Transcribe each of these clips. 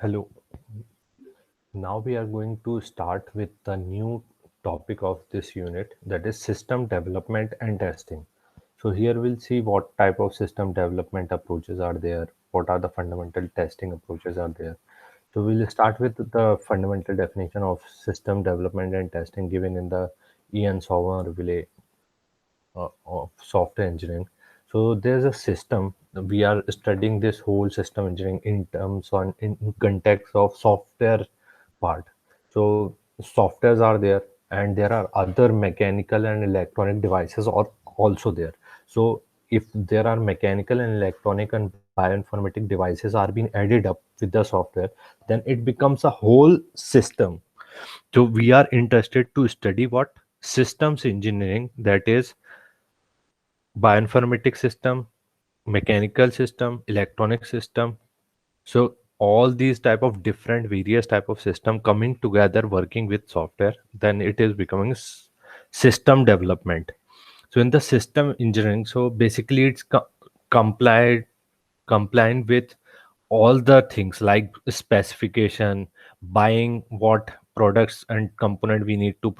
Hello. Now we are going to start with the new topic of this unit, that is system development and testing. So here we'll see what type of system development approaches are there, what are the fundamental testing approaches are there. So we'll start with the fundamental definition of system development and testing given in the Ian Somerville of software engineering. So there's a system. We are studying this whole system engineering in terms on in context of software part. So softwares are there, and there are other mechanical and electronic devices are also there. So if there are mechanical and electronic and bioinformatic devices are being added up with the software, then it becomes a whole system. So we are interested to study what systems engineering, that is bioinformatic system, mechanical system, electronic system. So all these type of different various type of system coming together working with software, then it is becoming system development. So in the system engineering, so basically it's complied compliant with all the things like specification, buying what products and component we need to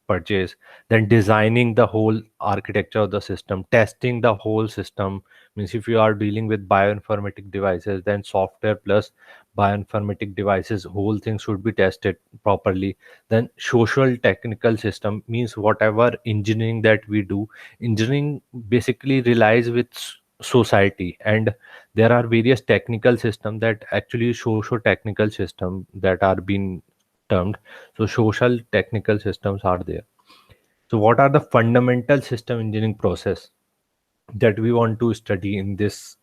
purchase, then designing the whole architecture of the system, testing the whole system. Means if you are dealing with bioinformatic devices, then software plus bioinformatic devices, whole thing should be tested properly. Then social technical system means whatever engineering that we do, engineering basically relies with society, and there are various technical systems that actually socio-technical system that are being termed. So social technical systems are there. So what are the fundamental system engineering process that we want to study in this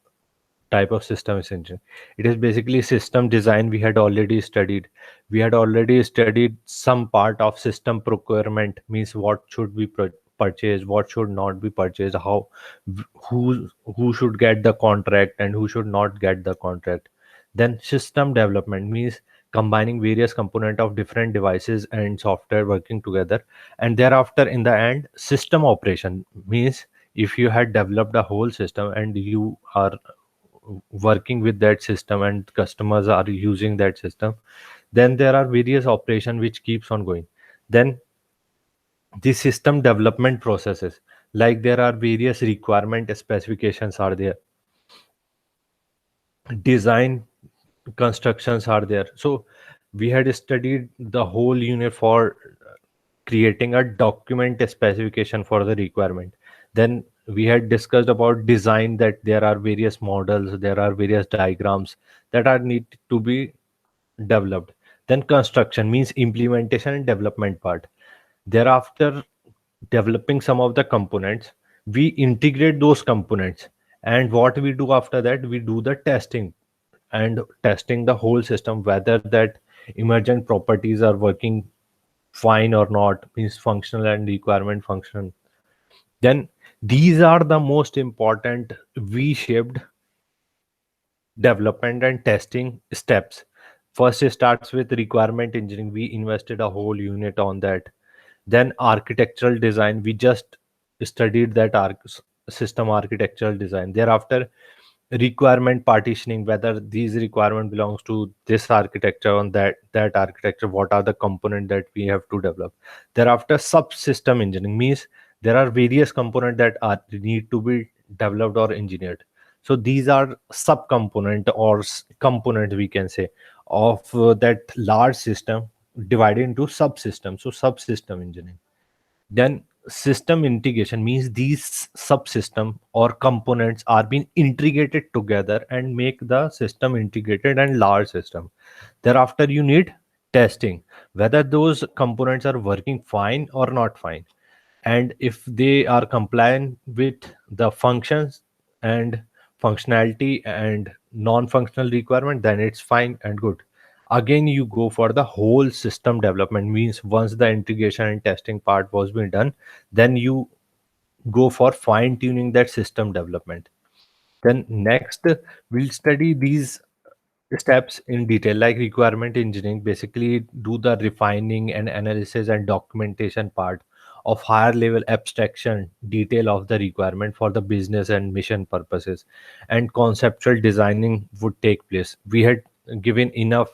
type of systems engineering? It is basically system design. We had already studied. We had already studied some part of system procurement, means what should be purchased, what should not be purchased, how who should get the contract and who should not get the contract. Then system development means combining various component of different devices and software working together. And thereafter in the end, system operation means if you had developed a whole system and you are working with that system and customers are using that system, then there are various operation which keeps on going. Then the system development processes, like there are various requirement specifications are there, design constructions are there. So we had studied the whole unit for creating a document specification for the requirement. Then we had discussed about design, that there are various models, there are various diagrams that are need to be developed. Then construction means implementation and development part. Thereafter, developing some of the components, we integrate those components, and what we do after that, we do the testing, and testing the whole system whether that emergent properties are working fine or not, means functional and requirement function. Then these are the most important v-shaped development and testing steps. First, it starts with requirement engineering. We invested a whole unit on that. Then architectural design. We just studied that system architectural design. Thereafter, requirement partitioning, whether these requirement belongs to this architecture on that architecture, what are the component that we have to develop. Thereafter, subsystem engineering means there are various component that are need to be developed or engineered. So these are subcomponent or component, we can say, of that large system divided into subsystems. So subsystem engineering. Then system integration means these subsystem or components are being integrated together and make the system integrated and large system. Thereafter, you need testing, whether those components are working fine or not fine, and if they are compliant with the functions and functionality and non-functional requirement, then it's fine and good. Again, you go for the whole system development, means once the integration and testing part was being done, then you go for fine tuning that system development. Then next, we'll study these steps in detail, like requirement engineering basically do the refining and analysis and documentation part of higher level abstraction detail of the requirement for the business and mission purposes, and conceptual designing would take place. We had given enough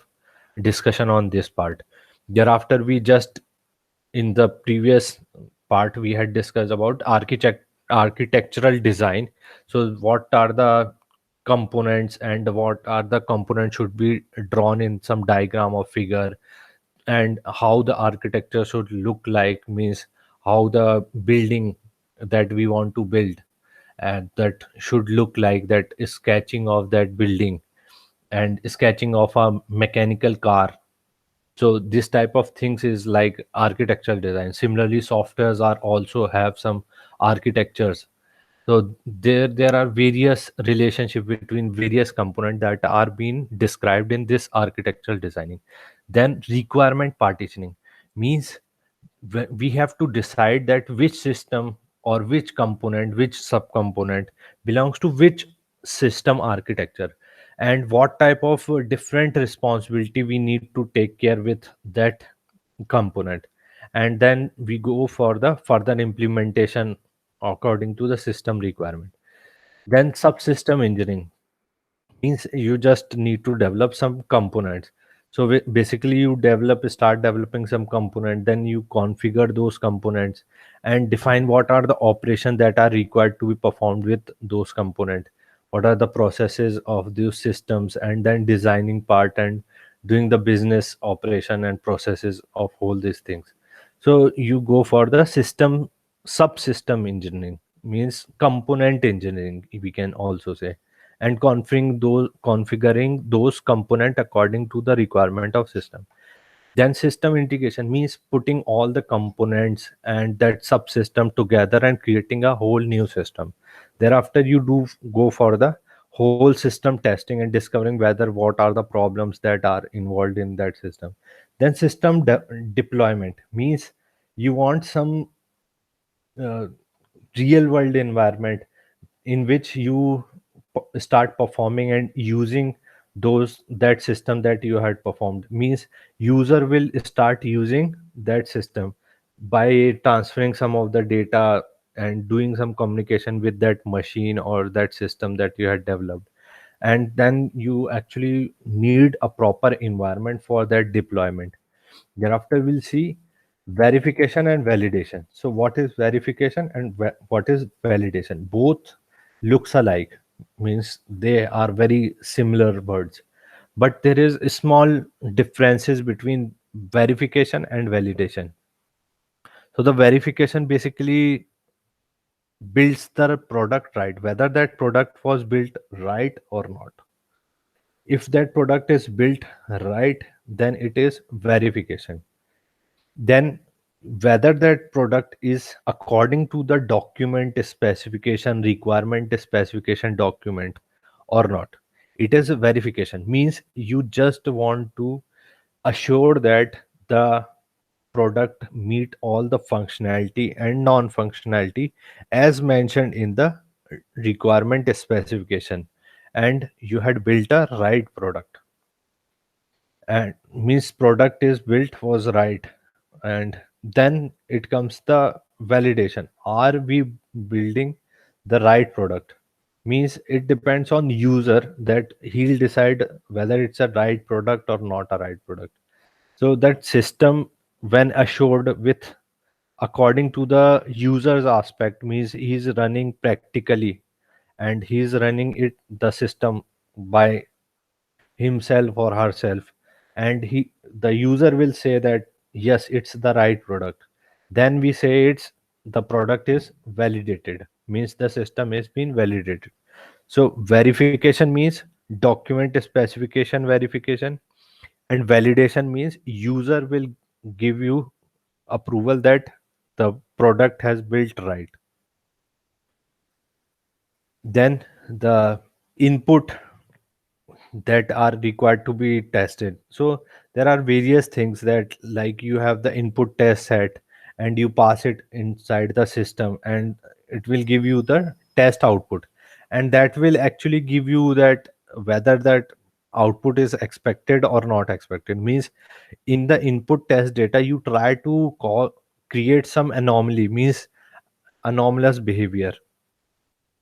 discussion on this part. Thereafter, we just in the previous part we had discussed about architectural design. So what are the components and what are the components should be drawn in some diagram or figure, and how the architecture should look like, means how the building that we want to build and that should look like, that sketching of that building and sketching of a mechanical car. So this type of things is like architectural design. Similarly, softwares are also have some architectures. So there are various relationship between various components that are being described in this architectural designing. Then requirement partitioning means we have to decide that which system or which component, which subcomponent belongs to which system architecture, and what type of different responsibility we need to take care with that component. And then we go for the further implementation according to the system requirement. Then subsystem engineering means you just need to develop some components. So basically you start developing some component, then you configure those components and define what are the operations that are required to be performed with those component, what are the processes of those systems, and then designing part and doing the business operation and processes of all these things. So you go for the system subsystem engineering, means component engineering we can also say, and configuring those component according to the requirement of system. Then system integration means putting all the components and that subsystem together and creating a whole new system. Thereafter you do go for the whole system testing and discovering whether what are the problems that are involved in that system. Then system deployment means you want some uh, real world environment in which you start performing and using those that system that you had performed, means user will start using that system by transferring some of the data and doing some communication with that machine or that system that you had developed. And then you actually need a proper environment for that deployment. Thereafter, we'll see verification and validation. So, what is verification and what is validation? Both looks alike, means they are very similar words, but there is small differences between verification and validation. So, the verification basically builds the product right, whether that product was built right or not. If that product is built right, then it is verification. Then whether that product is according to the document specification, requirement specification document or not, it is a verification. Means you just want to assure that the product meet all the functionality and non functionality as mentioned in the requirement specification, and you had built a right product. And means product is built was right. And then it comes the validation, are we building the right product? Means it depends on user that he'll decide whether it's a right product or not a right product. So that system, when assured with according to the user's aspect, means he's running practically and he's running it the system by himself or herself, and he the user will say that yes, it's the right product. Then we say it's the product is validated, means the system has been validated. So verification means document specification verification, and validation means user will give you approval that the product has built right. Then the input that are required to be tested. So there are various things that, like, you have the input test set and you pass it inside the system and it will give you the test output, and that will actually give you that whether that output is expected or not expected. Means in the input test data you try to create some anomaly, means anomalous behavior,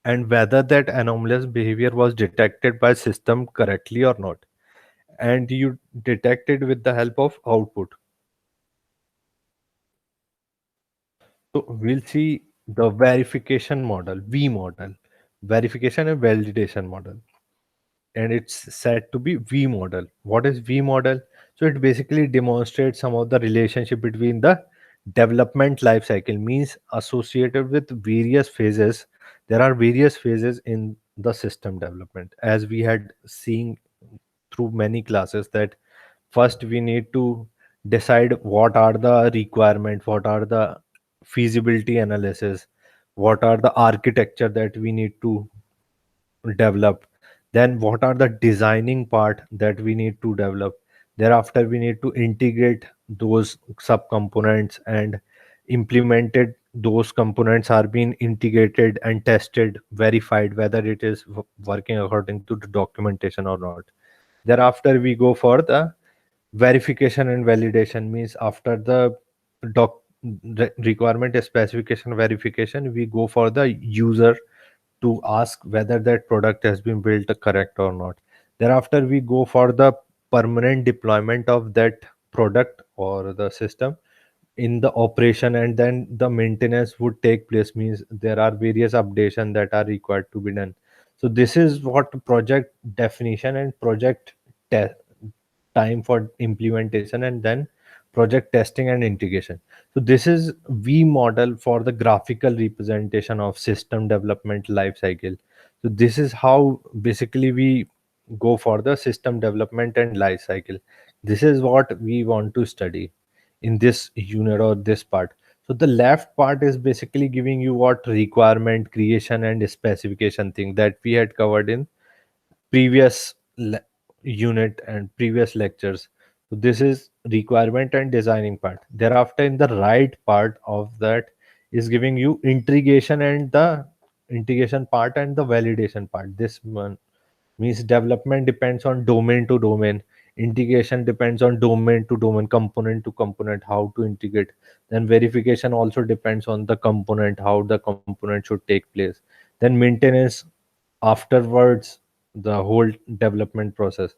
and whether that anomalous behavior was detected by system correctly or not. and you detect it with the help of output. So we'll see the verification model, V model, verification and validation model, and it's said to be V model. What is V model? So it basically demonstrates some of the relationship between the development life cycle, means associated with various phases. There are various phases in the system development, as we had seen through many classes, that first we need to decide what are the requirements, what are the feasibility analysis, what are the architecture that we need to develop, then what are the designing part that we need to develop, thereafter we need to integrate those subcomponents and implemented those components are being integrated and tested, verified whether it is working according to the documentation or not. Thereafter we go for the verification and validation, means after the doc requirement specification verification, we go for the user to ask whether that product has been built correct or not. Thereafter we go for the permanent deployment of that product or the system in the operation, and then the maintenance would take place, means there are various updates that are required to be done. So this is what project definition and project te- time for implementation, and then project testing and integration. So this is V model for the graphical representation of system development life cycle. So this is how basically we go for the system development and life cycle. This is what we want to study in this unit or this part. So the left part is basically giving you what requirement creation and specification thing that we had covered in previous unit and previous lectures. So this is requirement and designing part. Thereafter, in the right part of that is giving you integration part and the validation part. This one means development depends on domain to domain. Integration depends on domain to domain, component to component, how to integrate. Then verification also depends on the component, how the component should take place. Then maintenance afterwards, the whole development process.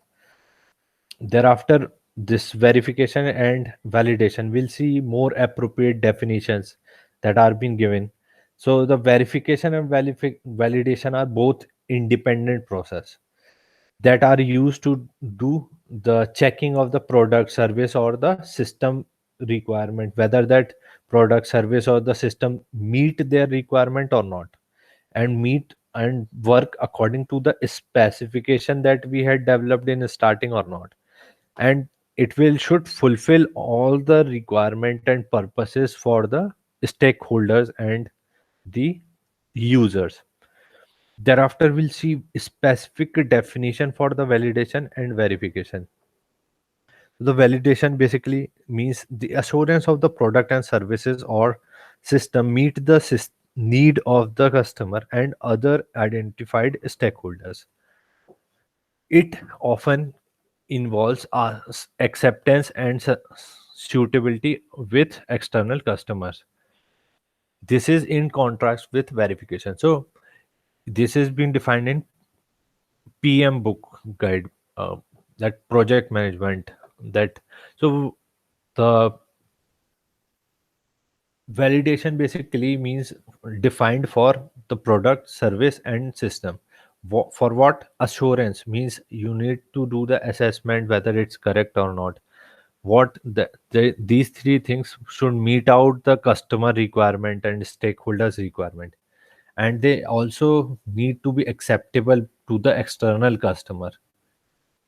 Thereafter, this verification and validation, we'll see more appropriate definitions that are being given. So the verification and validation are both independent process that are used to do the checking of the product, service, or the system requirement, whether that product, service, or the system meet their requirement or not, and meet and work according to the specification that we had developed in starting or not. And it will should fulfill all the requirement and purposes for the stakeholders and the users. Thereafter, we'll see specific definition for the validation and verification. The validation basically means the assurance of the product and services or system meet the need of the customer and other identified stakeholders. It often involves acceptance and suitability with external customers. This is in contrast with verification. So this has been defined in PM book guide, that project management. That so the validation basically means defined for the product, service, and system. For what? Assurance means you need to do the assessment whether it's correct or not. What these three things should meet out the customer requirement and stakeholders requirement, and they also need to be acceptable to the external customer.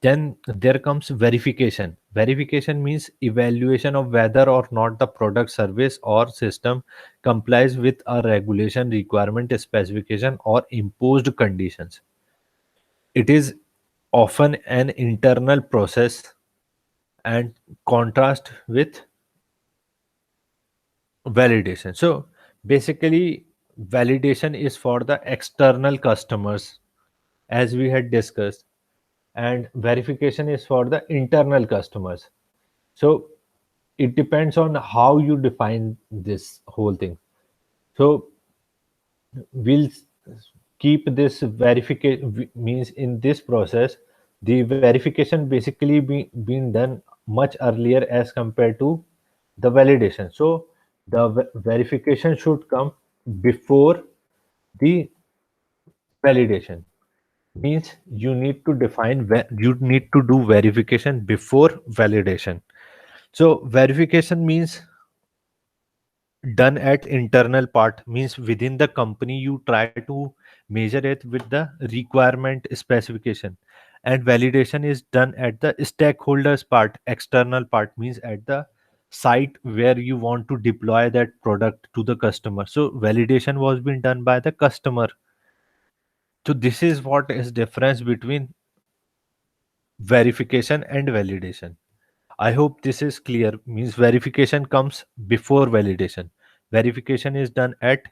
Then there comes verification. Verification means evaluation of whether or not the product, service, or system complies with a regulation, requirement, specification, or imposed conditions. It is often an internal process and contrast with validation. So basically, validation is for the external customers, as we had discussed, and verification is for the internal customers. So it depends on how you define this whole thing. So we'll keep this verification means in this process The verification basically been done much earlier as compared to the validation. So the verification should come before the validation. Means you need to define you need to do verification before validation. So verification means done at internal part, means within the company you try to measure it with the requirement specification, and validation is done at the stakeholders part, external part, means at the site where you want to deploy that product to the customer. So validation was being done by the customer. So this is what is difference between verification and validation. I hope this is clear. Means verification comes before validation. Verification is done at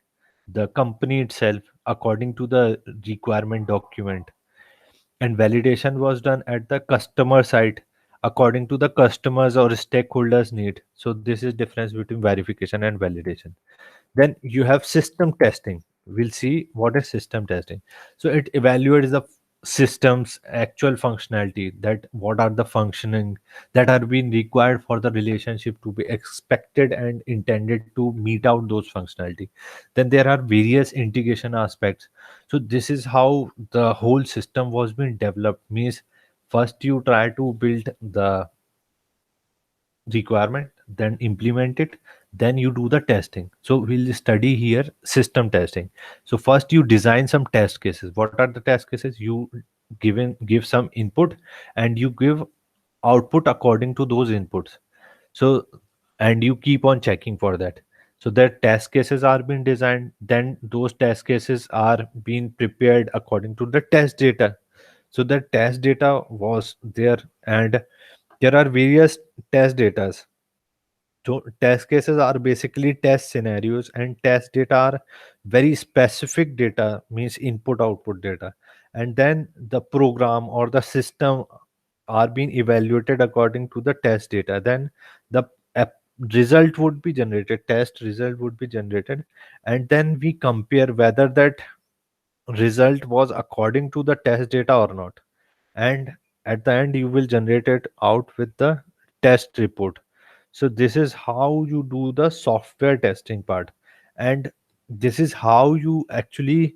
the company itself according to the requirement document, and validation was done at the customer side according to the customers or stakeholders need. So this is difference between verification and validation. Then you have system testing. We'll see what is system testing. So it evaluates the system's actual functionality, that what are the functioning that are being required for the relationship to be expected and intended to meet out those functionality. Then there are various integration aspects. So this is how the whole system was being developed. Means first you try to build the requirement, then implement it, then you do the testing. So we'll study here system testing. So first you design some test cases. What are the test cases? You give some input and you give output according to those inputs. So and you keep on checking for that. So that test cases are being designed, then those test cases are being prepared according to the test data. So the test data was there, and there are various test data. So test cases are basically test scenarios, and test data are very specific data, means input output data. And then the program or the system are being evaluated according to the test data. Then the app result would be generated, test result would be generated, and then we compare whether that result was according to the test data or not. And at the end you will generate it out with the test report. So this is how you do the software testing part, and this is how you actually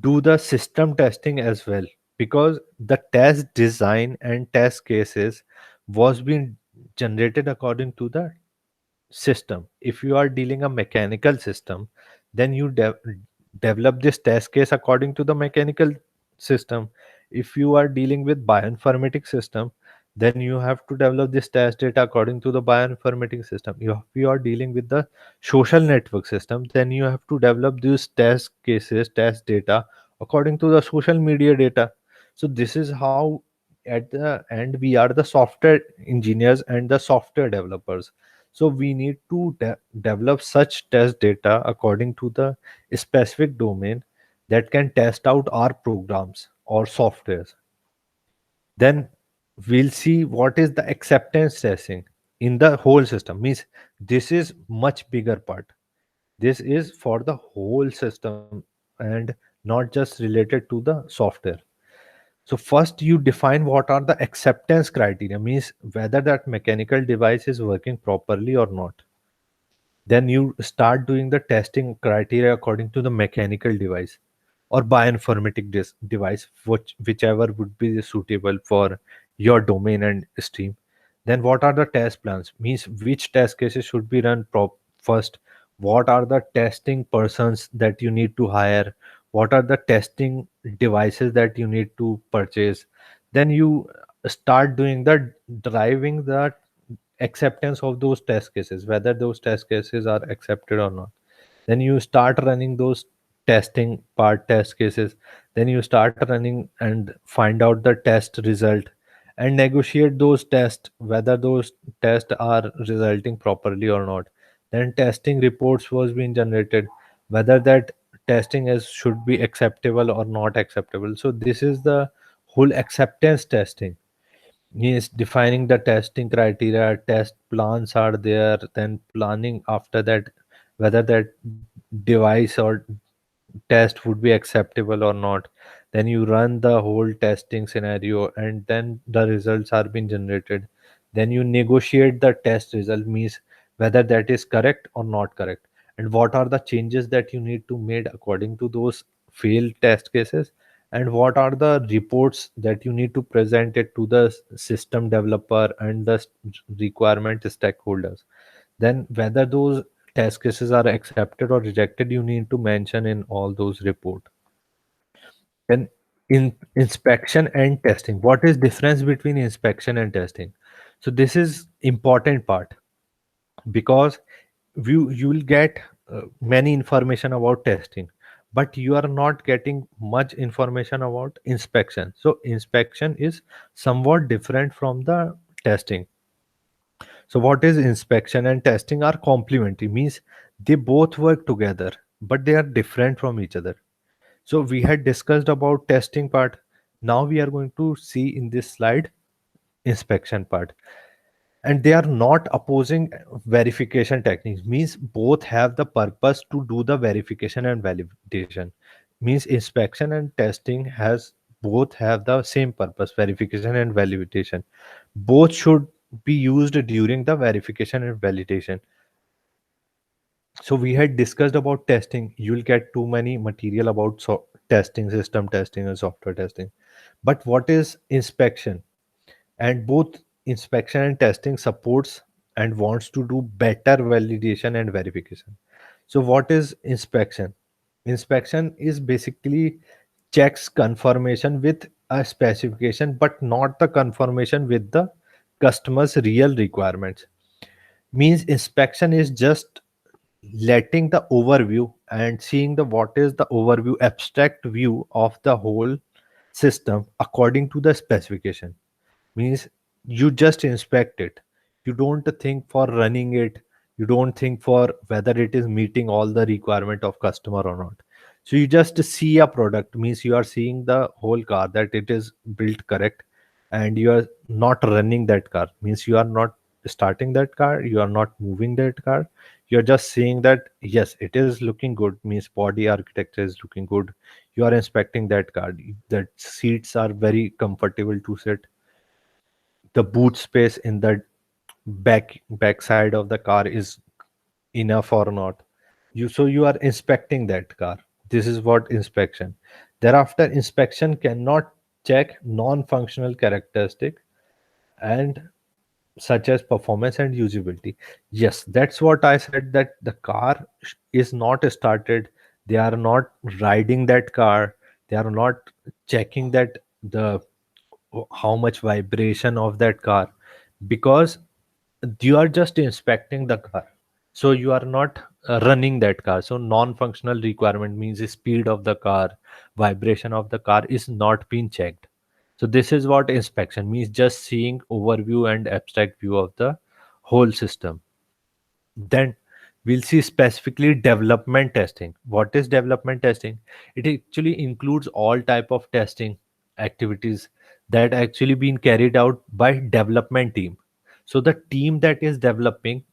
do the system testing as well, because the test design and test cases was being generated according to the system. If you are dealing a mechanical system, then you develop this test case according to the mechanical system. If you are dealing with bioinformatics system, then you have to develop this test data according to the bioinformatics system. If you are dealing with the social network system, then you have to develop these test cases, test data according to the social media data. So this is how at the end we are the software engineers and the software developers. So we need to develop such test data according to the specific domain that can test out our programs or softwares. Then we'll see what is the acceptance testing in the whole system. Means this is much bigger part. This is for the whole system and not just related to the software. So first you define what are the acceptance criteria, means whether that mechanical device is working properly or not. Then you start doing the testing criteria according to the mechanical device or bioinformatic device, whichever would be suitable for your domain and stream. Then what are the test plans? Means which test cases should be run first. What are the testing persons that you need to hire? What are the testing devices that you need to purchase? Then you start doing the driving the acceptance of those test cases, whether those test cases are accepted or not. Then you start running those testing part test cases. Then you start running and find out the test result and negotiate those tests, whether those tests are resulting properly or not. Then testing reports was being generated, whether that testing is should be acceptable or not acceptable. So this is the whole acceptance testing. He is defining the testing criteria, test plans are there, then planning after that whether that device or test would be acceptable or not. then you run the whole testing scenario, and then the results are being generated. Then you negotiate the test result, means whether that is correct or not correct, and what are the changes that you need to made according to those failed test cases, and what are the reports that you need to present it to the system developer and the requirement stakeholders. Then whether those test cases are accepted or rejected, you need to mention in all those report. Then in inspection and testing, what is difference between inspection and testing? So this is important part, because you will get many information about testing, but you are not getting much information about inspection. So inspection is somewhat different from the testing. So what is inspection and testing are complementary, means they both work together, but they are different from each other. So we had discussed about testing part. Now we are going to see in this slide inspection part. And they are not opposing verification techniques, means both have the purpose to do the verification and validation. Means inspection and testing has both have the same purpose, verification and validation. Both should be used during the verification and validation. So we had discussed about testing. You will get too many material about testing, system testing and software testing. But what is inspection? And both inspection and testing supports and wants to do better validation and verification. So what is inspection? Inspection is basically checks confirmation with a specification, but not the confirmation with the customer's real requirements. Means inspection is just letting the overview and seeing the what is the overview abstract view of the whole system according to the specification. Means you just inspect it, you don't think for running it, you don't think for whether it is meeting all the requirement of customer or not. So you just see a product, means you are seeing the whole car that it is built correct, and you are not running that car, means you are not starting that car, you are not moving that car, you're just seeing that yes it is looking good, means body architecture is looking good. You are inspecting that car, that seats are very comfortable to sit, the boot space in the back side of the car is enough or not. You are inspecting that car. This is what inspection. Thereafter inspection cannot check non-functional characteristic and such as performance and usability. Yes, that's what I said, that the car is not started, they are not riding that car, they are not checking that the how much vibration of that car, because you are just inspecting the car, so you are not running that car. So non-functional requirement means the speed of the car, vibration of the car is not being checked. So this is what inspection means, just seeing overview and abstract view of the whole system. Then we'll see specifically development testing. What is development testing? It actually includes all type of testing activities that actually being carried out by development team. So the team that is developing,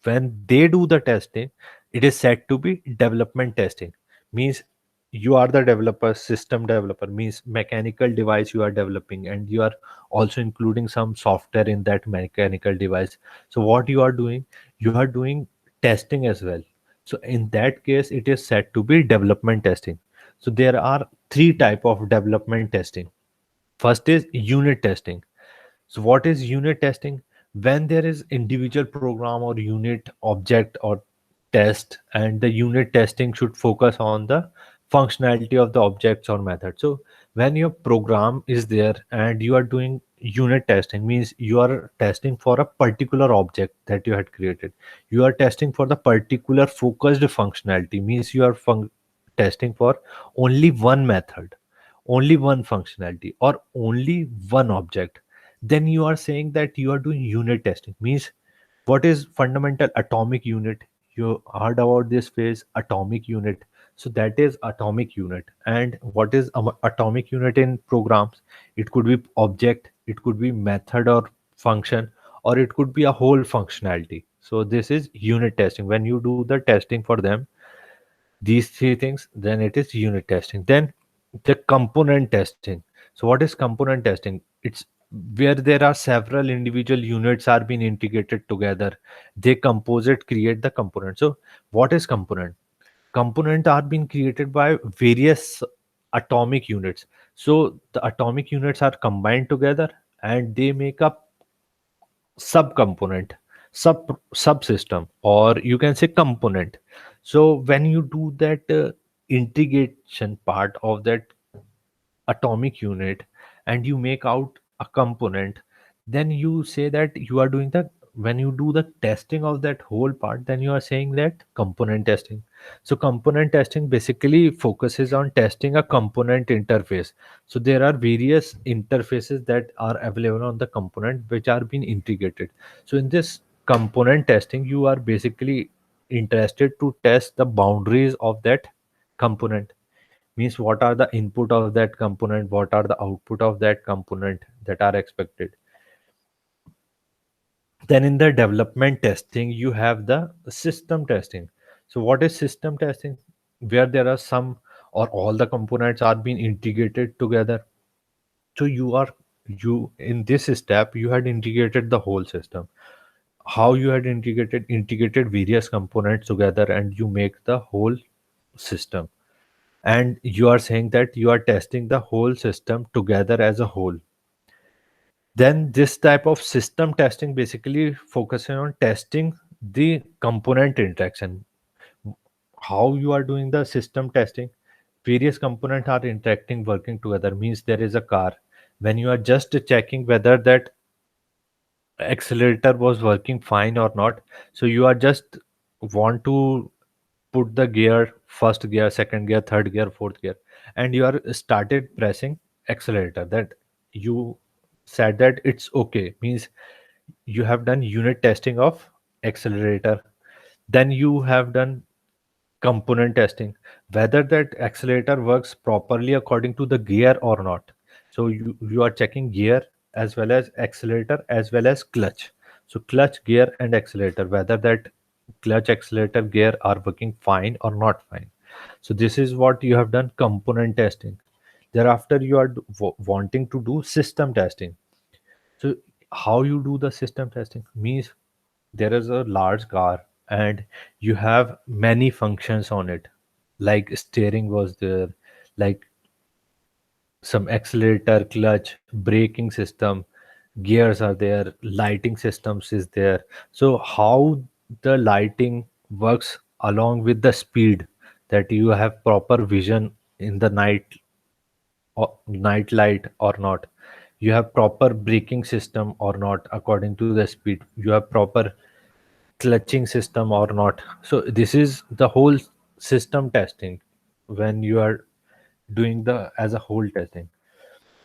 when they do the testing, it is said to be development testing. Means you are the developer, system developer, means mechanical device you are developing, and you are also including some software in that mechanical device. So what you are doing, you are doing testing as well. So in that case it is said to be development testing. So there are three type of development testing. First is unit testing. So what is unit testing? When there is individual program or unit object or test, and the unit testing should focus on the functionality of the objects or method. So when your program is there and you are doing unit testing, means you are testing for a particular object that you had created. You are testing for the particular focused functionality, means you are testing for only one method, only one functionality, or only one object. Then you are saying that you are doing unit testing. Means what is fundamental atomic unit? You heard about this phrase, atomic unit. So that is atomic unit. And what is atomic unit in programs? It could be object, it could be method or function, or it could be a whole functionality. So this is unit testing. When you do the testing for them, these three things, then it is unit testing. Then the component testing. So what is component testing? It's where there are several individual units are being integrated together. They compose it, create the component. So what is component? Component are being created by various atomic units. So the atomic units are combined together and they make up subcomponent, subsystem, or you can say component. So when you do that integration part of that atomic unit and you make out a component, then you say that you are doing the, when you do the testing of that whole part, then you are saying that component testing. So component testing basically focuses on testing a component interface. So there are various interfaces that are available on the component which are being integrated. So in this component testing, you are basically interested to test the boundaries of that component. Means what are the input of that component, what are the output of that component that are expected. Then in the development testing you have the system testing. So what is system testing? Where there are some or all the components are being integrated together. So you in this step you had integrated the whole system. How you had integrated various components together and you make the whole system. And you are saying that you are testing the whole system together as a whole. Then this type of system testing basically focusing on testing the component interaction. How you are doing the system testing? Various components are interacting, working together. Means there is a car. When you are just checking whether that accelerator was working fine or not, so you are just want to put the gear, first gear, second gear, third gear, fourth gear, and you are started pressing accelerator. That you said that it's okay. Means you have done unit testing of accelerator. Then you have done component testing, whether that accelerator works properly according to the gear or not. So you are checking gear as well as accelerator as well as clutch. So clutch, gear and accelerator, whether that clutch, accelerator, gear are working fine or not fine. So this is what you have done component testing. Thereafter you are wanting to do system testing. So how you do the system testing? Means there is a large car and you have many functions on it, like steering was there, like some accelerator, clutch, braking system, gears are there, lighting systems is there. So how the lighting works along with the speed, that you have proper vision in the night or night light or not, you have proper braking system or not according to the speed, you have proper clutching system or not. So this is the whole system testing when you are doing the as a whole testing.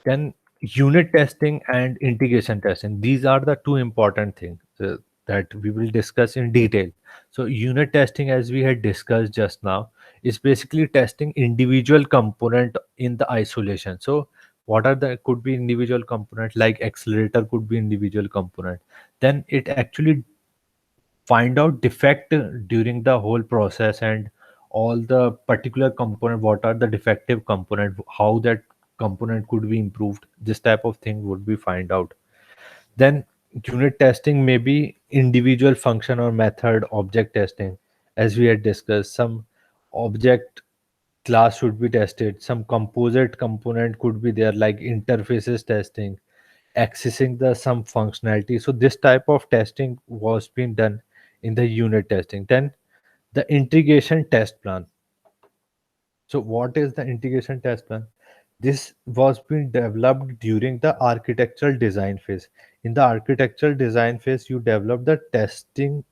Then unit testing and integration testing, these are the two important things that we will discuss in detail. So unit testing, as we had discussed just now, is basically testing individual component in the isolation. So what are the could be individual component, like accelerator could be individual component. Then it actually find out defect during the whole process and all the particular component, what are the defective component, how that component could be improved, this type of thing would be find out. Then unit testing may be individual function or method object testing. As we had discussed, some object class should be tested, some composite component could be there, like interfaces testing, accessing the some functionality. So this type of testing was being done in the unit testing. Then the integration test plan. So what is the integration test plan? This was being developed during the architectural design phase. In the architectural design phase, you develop the testing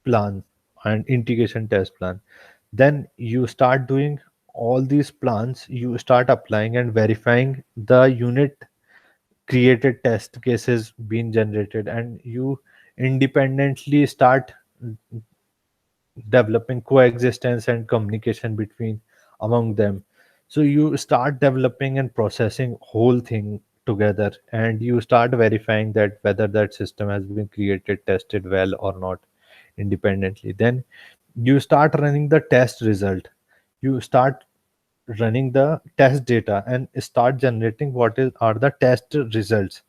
plan and integration test plan. Then you start doing all these plans, you start applying and verifying the unit created test cases being generated, and you independently start developing coexistence and communication between among them. So you start developing and processing whole thing together, and you start verifying that whether that system has been created, tested well or not independently. Then you start running the test result. You start running the test data and start generating what is are the test results.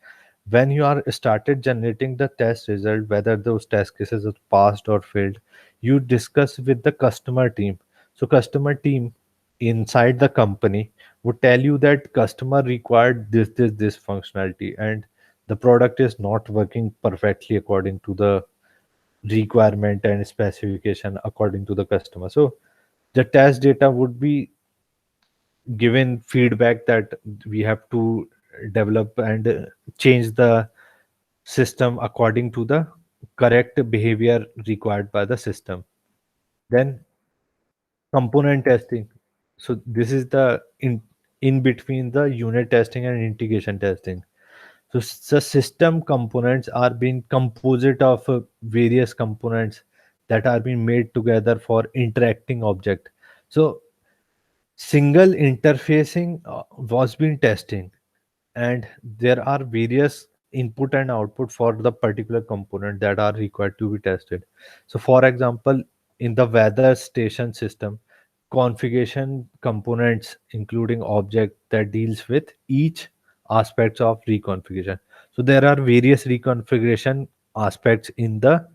When you are started generating the test result, whether those test cases are passed or failed, you discuss with the customer team. So customer team inside the company would tell you that customer required this functionality, and the product is not working perfectly according to the requirement and specification according to the customer. So the test data would be given feedback that we have to develop and change the system according to the correct behavior required by the system. Then component testing. So this is the in between the unit testing and integration testing. So the system components are being composite of various components that are being made together for interacting object. So single interfacing was being testing, and there are various input and output for the particular component that are required to be tested. So for example, in the weather station system, configuration components including object that deals with each aspects of reconfiguration. So there are various reconfiguration aspects in the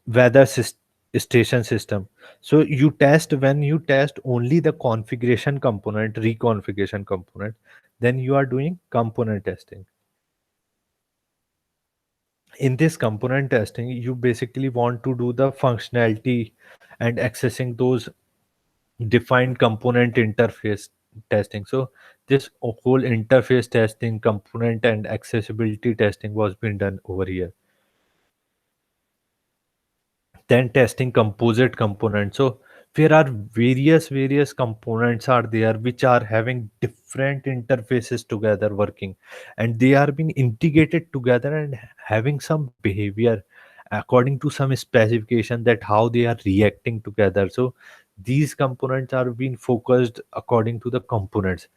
weather station system. So when you test only the configuration component, reconfiguration component, then you are doing component testing. In this component testing, you basically want to do the functionality and accessing those defined component interface testing. So this whole interface testing, component and accessibility testing was being done over here. Then testing composite components. So there are various components are there which are having different interfaces together working, and they are being integrated together and having some behavior according to some specification that how they are reacting together. So these components are being focused according to the components.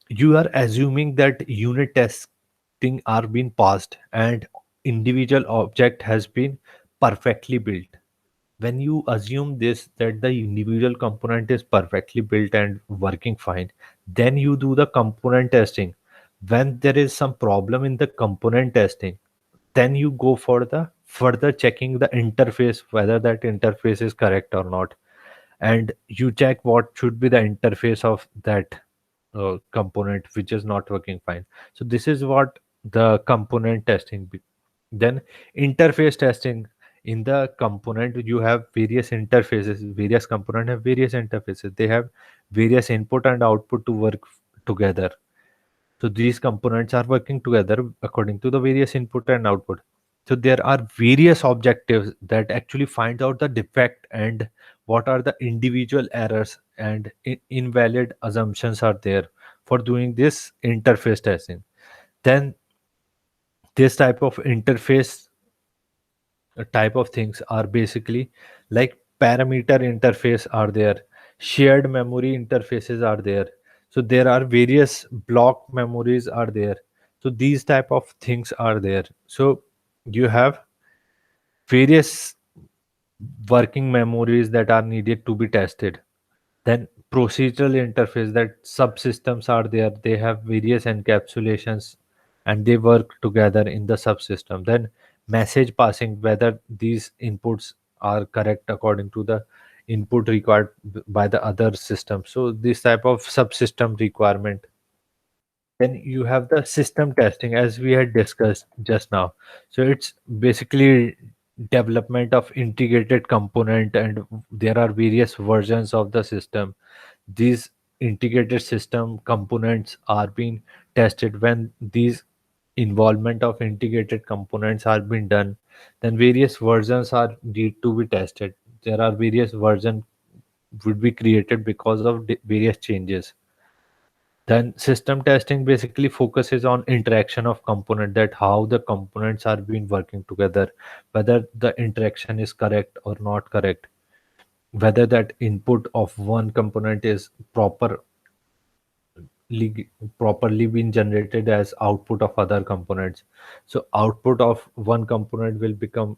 You are assuming that unit testing are being passed and individual object has been perfectly built. When you assume this, that the individual component is perfectly built and working fine, then you do the component testing. When there is some problem in the component testing, then you go for the further checking the interface, whether that interface is correct or not, and you check what should be the interface of that component which is not working fine. So this is what the component testing then interface testing. In the component you have various interfaces, various component have various interfaces, they have various input and output to work together. So these components are working together according to the various input and output. So there are various objectives that actually find out the defect and what are the individual errors and invalid assumptions are there for doing this interface testing. Then this type of things are basically like parameter interface are there, shared memory interfaces are there. So there are various block memories are there. So these type of things are there. So you have various working memories that are needed to be tested. Then procedural interface, that subsystems are there, they have various encapsulations and they work together in the subsystem. Then message passing, whether these inputs are correct according to the input required by the other system. So this type of subsystem requirement. Then you have the system testing as we had discussed just now. So it's basically development of integrated component, and there are various versions of the system. These integrated system components are being tested. When these involvement of integrated components are being done, then various versions are need to be tested. There are various version would be created because of various changes. Then system testing basically focuses on interaction of component, that how the components are being working together, whether the interaction is correct or not correct, whether that input of one component is properly being generated as output of other components. So output of one component will become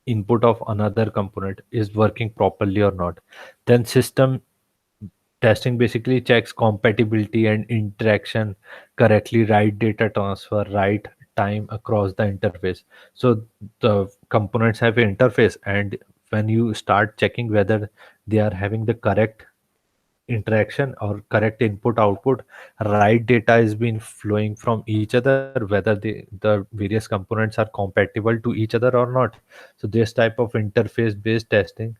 input of another component is working properly or not. Then system Testing basically checks compatibility and interaction correctly, right data transfer, right time across the interface. So the components have interface, and when you start checking whether they are having the correct interaction or correct input output, right data is being flowing from each other, whether the various components are compatible to each other or not. So this type of interface based testing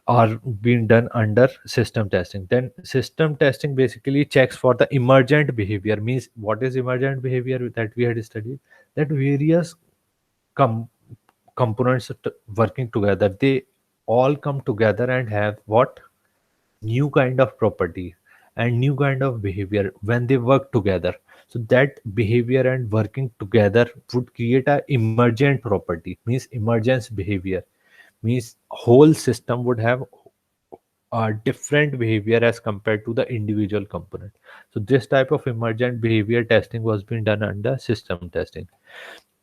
are being done under system testing. Then system testing basically checks for the emergent behavior. Means what is emergent behavior that we had studied? That various com- components working together, they all come together and have what new kind of property and new kind of behavior when they work together. So that behavior and working together would create a emergent property. Means emergence behavior means whole system would have different behavior as compared to the individual component. So this type of emergent behavior testing was being done under system testing.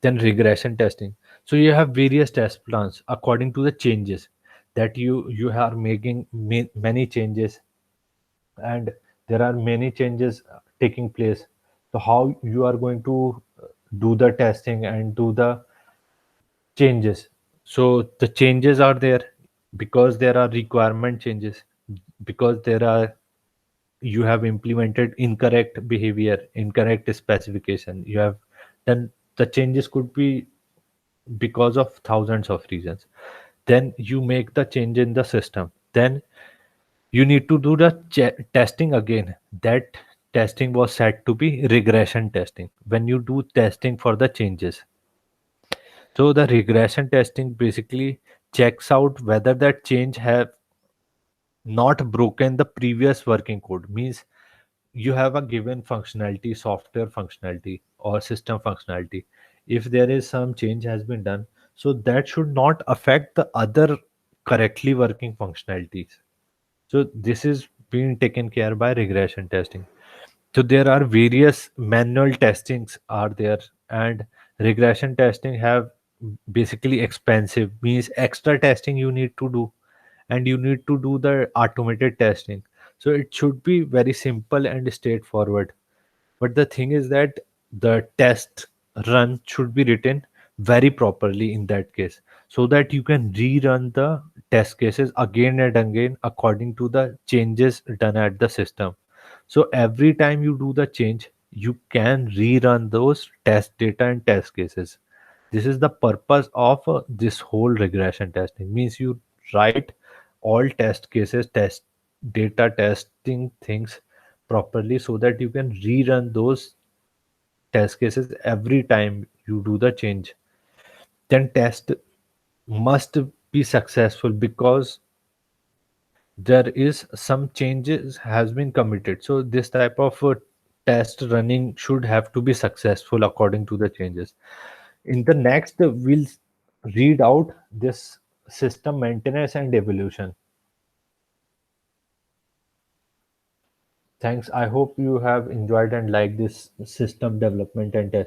Then regression testing. So you have various test plans according to the changes that you are making many changes, and there are many changes taking place. So how you are going to do the testing and do the changes. So the changes are there because there are requirement changes, because there are you have implemented incorrect behavior, incorrect specification. You have done the changes could be because of thousands of reasons. Then you make the change in the system. Then you need to do the testing again. That testing was said to be regression testing when you do testing for the changes. So the regression testing basically checks out whether that change have not broken the previous working code. Means you have a given functionality, software functionality or system functionality. If there is some change has been done, so that should not affect the other correctly working functionalities. So this is being taken care by regression testing. So there are various manual testings are there, and regression testing have basically expensive, means extra testing you need to do, and you need to do the automated testing. So it should be very simple and straightforward. But the thing is that the test run should be written very properly in that case, so that you can rerun the test cases again and again according to the changes done at the system. So every time you do the change, you can rerun those test data and test cases. This is the purpose of this whole regression testing. Means you write all test cases, test data testing things properly, so that you can rerun those test cases every time you do the change. Then test must be successful because there is some changes has been committed. So this type of test running should have to be successful according to the changes. In the next, we'll read out this system maintenance and evolution. Thanks. I hope you have enjoyed and liked this system development and testing.